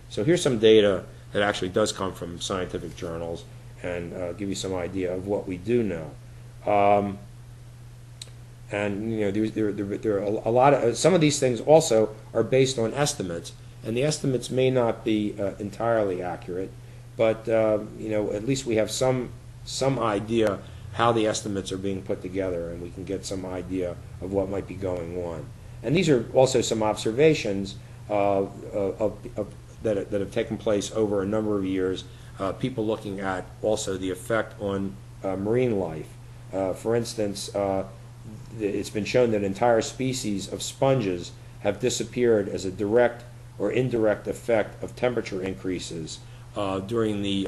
So here's some data that actually does come from scientific journals and give you some idea of what we do know. And you know, there are a lot of some of these things also are based on estimates, and the estimates may not be entirely accurate, but you know, at least we have some idea how the estimates are being put together, and we can get some idea of what might be going on. And these are also some observations that have taken place over a number of years. People looking at also the effect on marine life. For instance, it's been shown that entire species of sponges have disappeared as a direct or indirect effect of temperature increases during the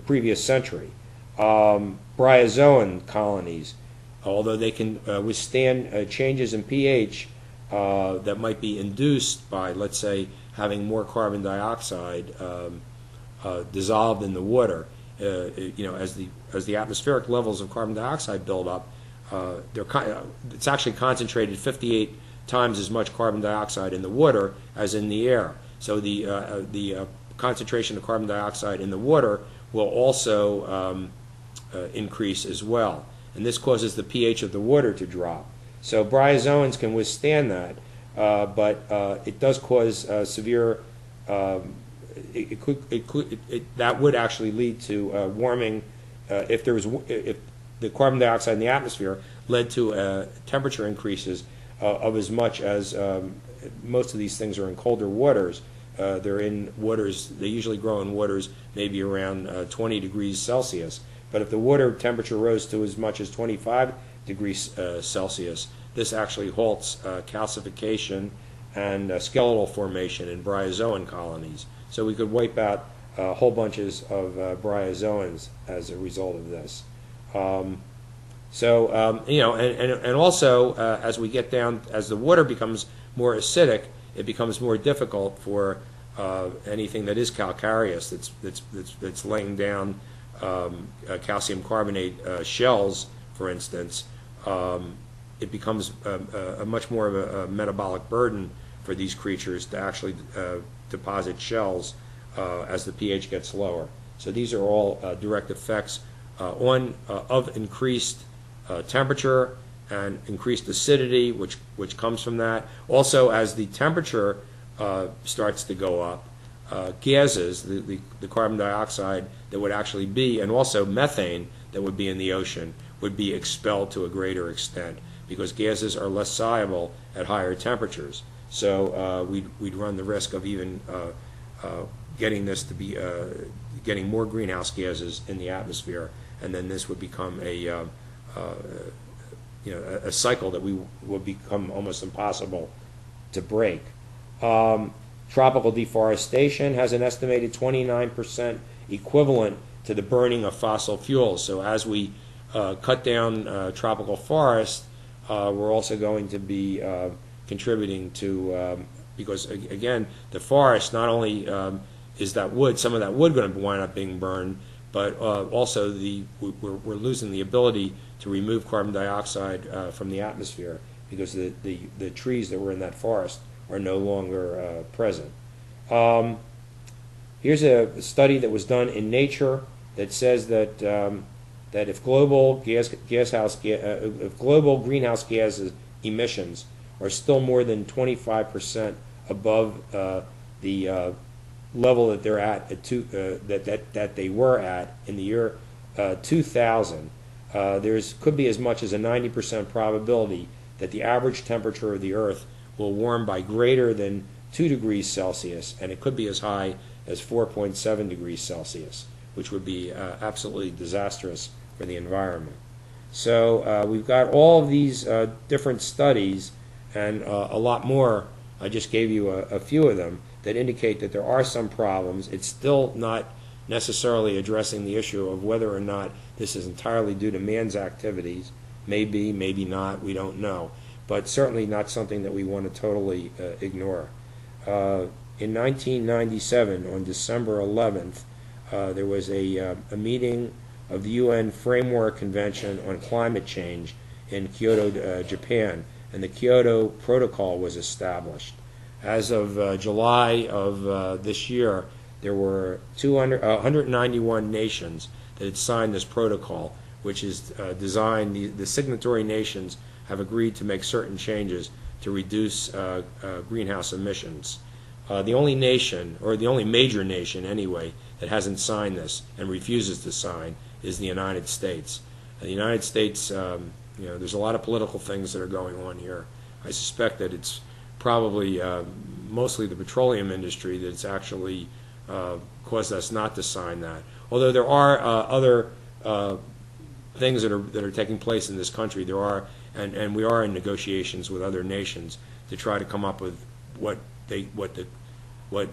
previous century. Bryozoan colonies, although they can withstand changes in pH that might be induced by, let's say, having more carbon dioxide dissolved in the water. You know, as the atmospheric levels of carbon dioxide build up, it's actually concentrated 58 times as much carbon dioxide in the water as in the air. So the concentration of carbon dioxide in the water will also increase as well, and this causes the pH of the water to drop. So bryozoans can withstand that, but it does cause severe. That would actually lead to warming if the carbon dioxide in the atmosphere led to temperature increases of as much as most of these things are in colder waters. They're in waters. They usually grow in waters maybe around 20 degrees Celsius. But if the water temperature rose to as much as 25 degrees Celsius, this actually halts calcification and skeletal formation in bryozoan colonies. So we could wipe out whole bunches of bryozoans as a result of this. You know, and also as we get down, as the water becomes more acidic, it becomes more difficult for anything that is calcareous, that's laying down calcium carbonate shells, for instance. It becomes a much more of a metabolic burden for these creatures to actually deposit shells as the pH gets lower. So these are all direct effects of increased temperature and increased acidity, which comes from that. Also, as the temperature starts to go up, gases, the carbon dioxide that would actually be, and also methane that would be in the ocean, would be expelled to a greater extent, because gases are less soluble at higher temperatures. So we'd run the risk of even getting this to be getting more greenhouse gases in the atmosphere, and then this would become a a cycle that would become almost impossible to break. Tropical deforestation has an estimated 29% equivalent to the burning of fossil fuels. So as we cut down tropical forests, we're also going to be contributing to, because again, the forest not only is that wood, some of that wood going to wind up being burned, but also we're losing the ability to remove carbon dioxide from the atmosphere, because the trees that were in that forest are no longer present. Here's a study that was done in Nature that says that that if global greenhouse gas emissions are still more than 25% above the level that they're at that they were at in the year 2000, could be as much as a 90% probability that the average temperature of the Earth will warm by greater than 2 degrees Celsius, and it could be as high as 4.7 degrees Celsius, which would be absolutely disastrous for the environment. So we've got all of these different studies and a lot more. I just gave you a few of them that indicate that there are some problems. It's still not necessarily addressing the issue of whether or not this is entirely due to man's activities. Maybe, maybe not, we don't know. But certainly not something that we want to totally ignore. In 1997, on December 11th, there was a meeting of the UN Framework Convention on Climate Change in Kyoto, Japan, and the Kyoto Protocol was established. As of July of this year, there were 191 nations that had signed this protocol, which is designed, the signatory nations have agreed to make certain changes to reduce greenhouse emissions. The only nation, or the only major nation anyway, that hasn't signed this and refuses to sign is the United States. The United States, there's a lot of political things that are going on here. I suspect that it's probably mostly the petroleum industry that's actually caused us not to sign that. Although there are other things that are taking place in this country. There are, and we are in negotiations with other nations to try to come up with what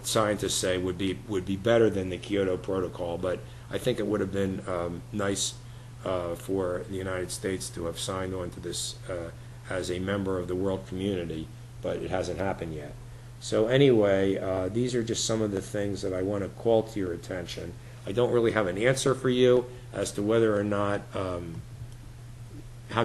scientists say would be better than the Kyoto Protocol. But I think it would have been nice for the United States to have signed on to this as a member of the world community, but it hasn't happened yet. So anyway, these are just some of the things that I want to call to your attention. I don't really have an answer for you as to whether or not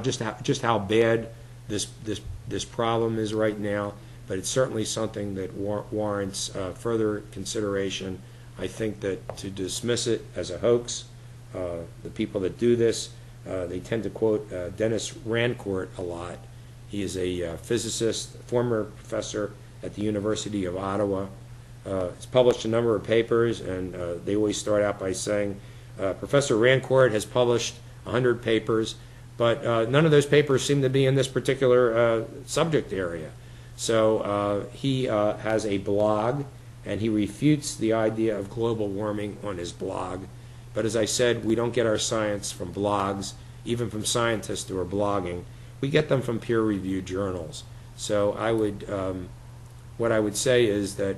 just how bad this problem is right now, but it's certainly something that warrants further consideration. I think that to dismiss it as a hoax, the people that do this, they tend to quote Dennis Rancourt a lot. He is a physicist, former professor at the University of Ottawa. He's published a number of papers, and they always start out by saying, Professor Rancourt has published 100 papers, but none of those papers seem to be in this particular subject area. So he has a blog, and he refutes the idea of global warming on his blog. But as I said, we don't get our science from blogs, even from scientists who are blogging. We get them from peer-reviewed journals. So what I would say is that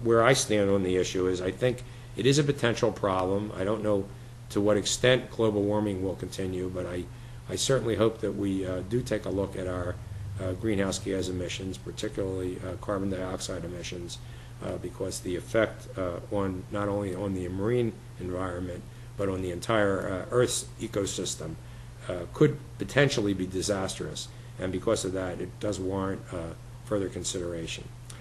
where I stand on the issue is I think it is a potential problem. I don't know to what extent global warming will continue, but I certainly hope that we do take a look at our greenhouse gas emissions, particularly carbon dioxide emissions, because the effect on not only on the marine environment, but on the entire Earth's ecosystem could potentially be disastrous. And because of that, it does warrant further consideration.